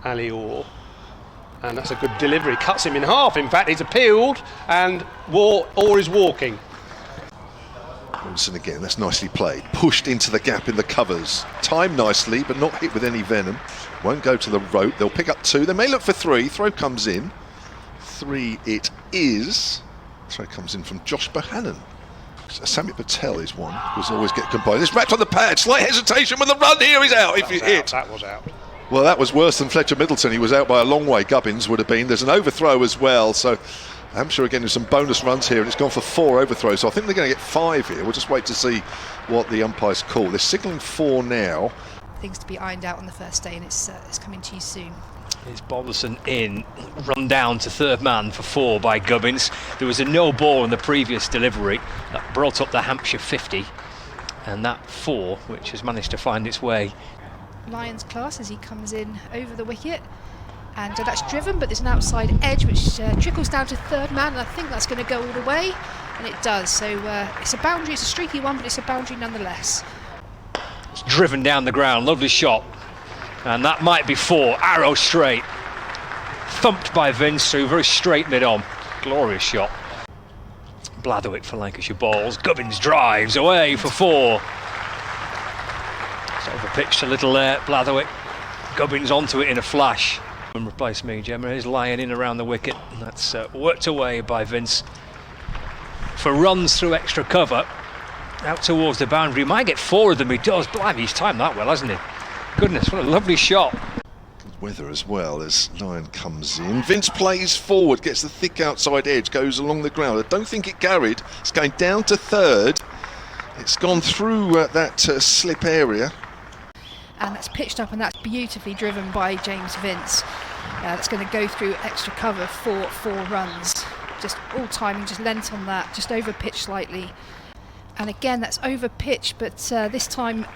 alley-or. And that's a good delivery, cuts him in half. In fact, he's appealed and Orr is walking. Dawson again, that's nicely played. Pushed into the gap in the covers. Timed nicely, but not hit with any venom. Won't go to the rope. They'll pick up 2. They may look for 3. Throw comes in. 3 it is. Throw comes in from Josh Bohannon. Samit Patel is one. Who's always get combined. It's wrapped on the pad. Slight hesitation with the run here. He's out. If you hit. That was out. Well, that was worse than Fletcher Middleton. He was out by a long way. Gubbins would have been. There's an overthrow as well. So Hampshire again with some bonus runs here, and it's gone for 4 overthrows. So I think they're going to get 5 here. We'll just wait to see what the umpires call. They're signalling 4 now. Things to be ironed out on the first day, and it's coming to you soon. It's Dawson in, run down to third man for 4 by Gubbins. There was a no ball in the previous delivery that brought up the Hampshire 50, and that 4, which has managed to find its way. Lyon's class as he comes in over the wicket, and that's driven, but there's an outside edge which trickles down to third man, and I think that's going to go all the way, and it does. So it's a boundary, it's a streaky one, but it's a boundary nonetheless. It's driven down the ground, lovely shot, and that might be 4, arrow straight, thumped by Vince through very straight mid-on, glorious shot. Blatherwick for Lancashire balls, Gubbins drives away for 4. It's overpitched a little there, Blatherwick, Gubbins onto it in a flash. And replace me, Gemma. Here's Lyon in around the wicket, and that's worked away by Vince for runs through extra cover out towards the boundary. He might get 4 of them, he does. Blimey, he's timed that well, hasn't he? Goodness, what a lovely shot. Good weather as well as Lyon comes in. Vince plays forward, gets the thick outside edge, goes along the ground. I don't think it carried. It's going down to third. It's gone through that slip area. And that's pitched up, and that's beautifully driven by James Vince. That's going to go through extra cover for 4 runs. Just all timing, just lent on that, just over pitch slightly. And again, that's over pitch, but this time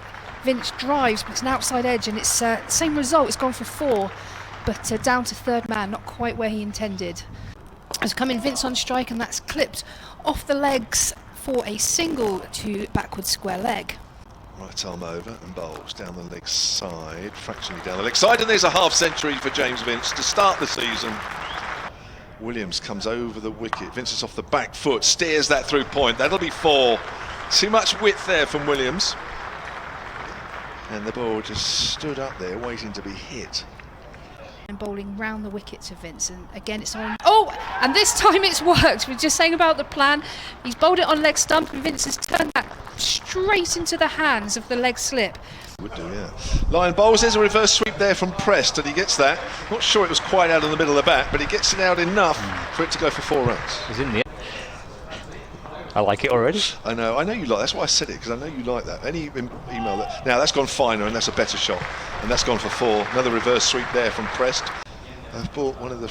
Vince drives, but it's an outside edge, and it's same result. It's gone for 4, but down to third man, not quite where he intended. Has come in Vince on strike, and that's clipped off the legs for a single to backward square leg. Right arm over and bowls down the leg side, fractionally down the leg side, and there's a half century for James Vince to start the season. Williams comes over the wicket. Vince is off the back foot, steers that through point. That'll be 4. Too much width there from Williams. And the ball just stood up there waiting to be hit. And bowling round the wicket to Vince, and again it's on. Oh, and this time it's worked. We're just saying about the plan. He's bowled it on leg stump, and Vince has turned that straight into the hands of the leg slip. Would do, yeah. Lyon bowls. There's a reverse sweep there from Prest, and he gets that. Not sure it was quite out in the middle of the bat, but he gets it out enough for it to go for 4 runs. He's in the end. I like it already. I know you like. That's why I said it, because I know you like that. Any email that now that's gone finer, and that's a better shot, and that's gone for 4. Another reverse sweep there from Prest. I've bought one of the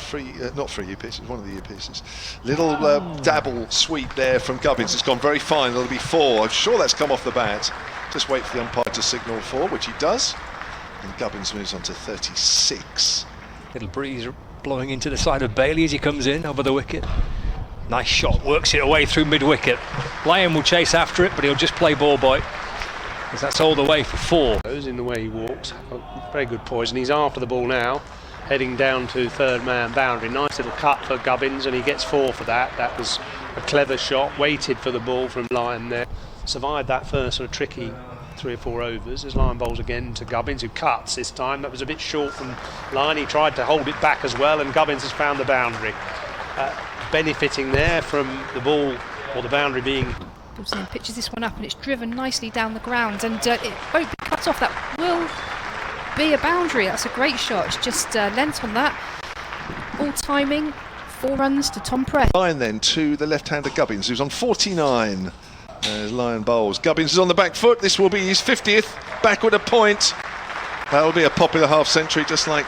not free earpieces, one of the earpieces. Little dabble sweep there from Gubbins. It's gone very fine. It'll be 4. I'm sure that's come off the bat. Just wait for the umpire to signal 4, which he does. And Gubbins moves on to 36. Little breeze blowing into the side of Bailey as he comes in over the wicket. Nice shot, works it away through mid-wicket. Lyon will chase after it, but he'll just play ball boy, because that's all the way for 4. Goes in the way he walks. Very good poison. He's after the ball now, heading down to third man boundary. Nice little cut for Gubbins, and he gets 4 for that. That was a clever shot, waited for the ball from Lyon there. Survived that first sort of tricky 3 or 4 overs as Lyon bowls again to Gubbins, who cuts this time. That was a bit short from Lyon. He tried to hold it back as well, and Gubbins has found the boundary. Benefiting there from the ball or the boundary being. Dawson pitches this one up, and it's driven nicely down the ground, and it won't be cut off. That will be a boundary. That's a great shot. It's just lent on that. All timing. 4 runs to Tom Prest. Lyon then to the left-hander Gubbins, who's on 49. As Lyon bowls. Gubbins is on the back foot. This will be his 50th. Backward a point. That'll be a popular half century, just like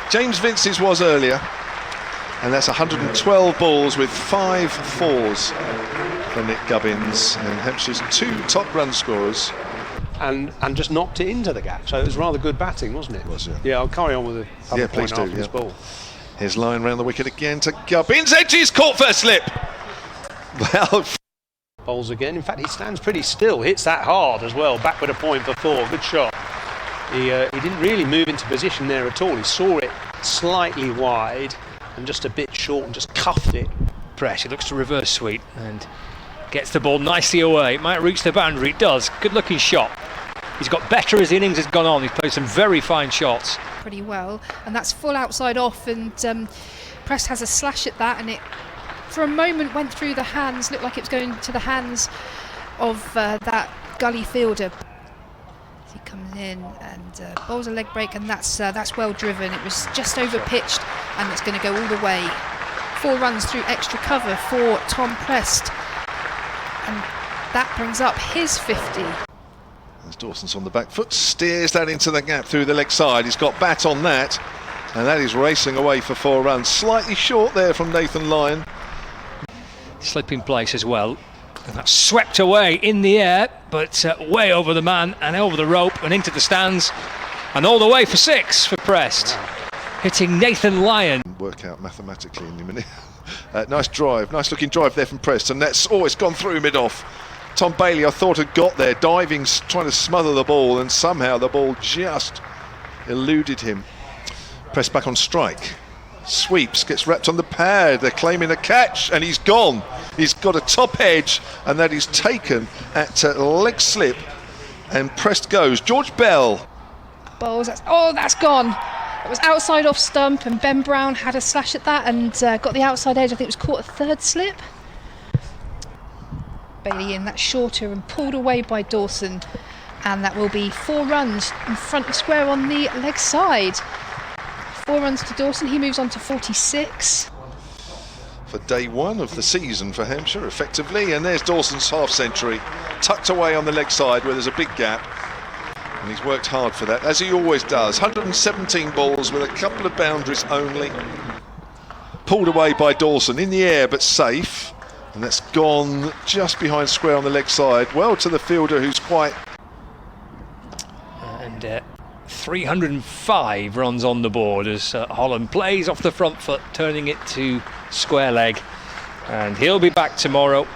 James Vince's was earlier. And that's 112 balls with 5 4s for Nick Gubbins, and Hampshire's 2 top run scorers. And just knocked it into the gap, so it was rather good batting, wasn't it? It was, yeah. Yeah, I'll carry on with the other please point do, after this ball. Here's Lyon round the wicket again to Gubbins. Edges caught first slip. Well, bowls again. In fact, he stands pretty still, hits that hard as well. Backward a point for 4. Good shot. He didn't really move into position there at all. He saw it slightly wide and just a bit short and just cuffed it. Prest, he looks to reverse sweep and gets the ball nicely away. It might reach the boundary, it does. Good looking shot. He's got better as the innings has gone on. He's played some very fine shots. Pretty well, and that's full outside off, and Prest has a slash at that, and it for a moment went through the hands, looked like it was going to the hands of that gully fielder. He comes in and bowls a leg break, and that's well driven. It was just over pitched, and it's going to go all the way. 4 runs through extra cover for Tom Prest, and that brings up his 50. As Dawson's on the back foot, steers that into the gap through the leg side. He's got bat on that, and that is racing away for 4 runs. Slightly short there from Nathan Lyon. Slip in place as well. And that's swept away in the air, but way over the man and over the rope and into the stands. And all the way for 6 for Prest. Hitting Nathan Lyon. Work out mathematically in a minute. Nice drive, nice looking drive there from Prest, and that's it's gone through mid-off. Tom Bailey, I thought, had got there, diving, trying to smother the ball, and somehow the ball just eluded him. Prest back on strike. Sweeps, gets wrapped on the pad. They're claiming a catch, and he's gone. He's got a top edge, and that is taken at leg slip, and Prest goes. George Bell. Bowls, that's gone. It was outside off stump, and Ben Brown had a slash at that and got the outside edge. I think it was caught a 3rd slip. Bailey in, that's shorter and pulled away by Dawson, and that will be 4 runs in front of square on the leg side. 4 runs to Dawson, he moves on to 46. For day 1 of the season for Hampshire, effectively, and there's Dawson's half century, tucked away on the leg side where there's a big gap, and he's worked hard for that, as he always does. 117 balls with a couple of boundaries only. Pulled away by Dawson, in the air but safe. And that's gone just behind square on the leg side, well to the fielder who's quite... And 305 runs on the board as Holland plays off the front foot, turning it to square leg. And he'll be back tomorrow.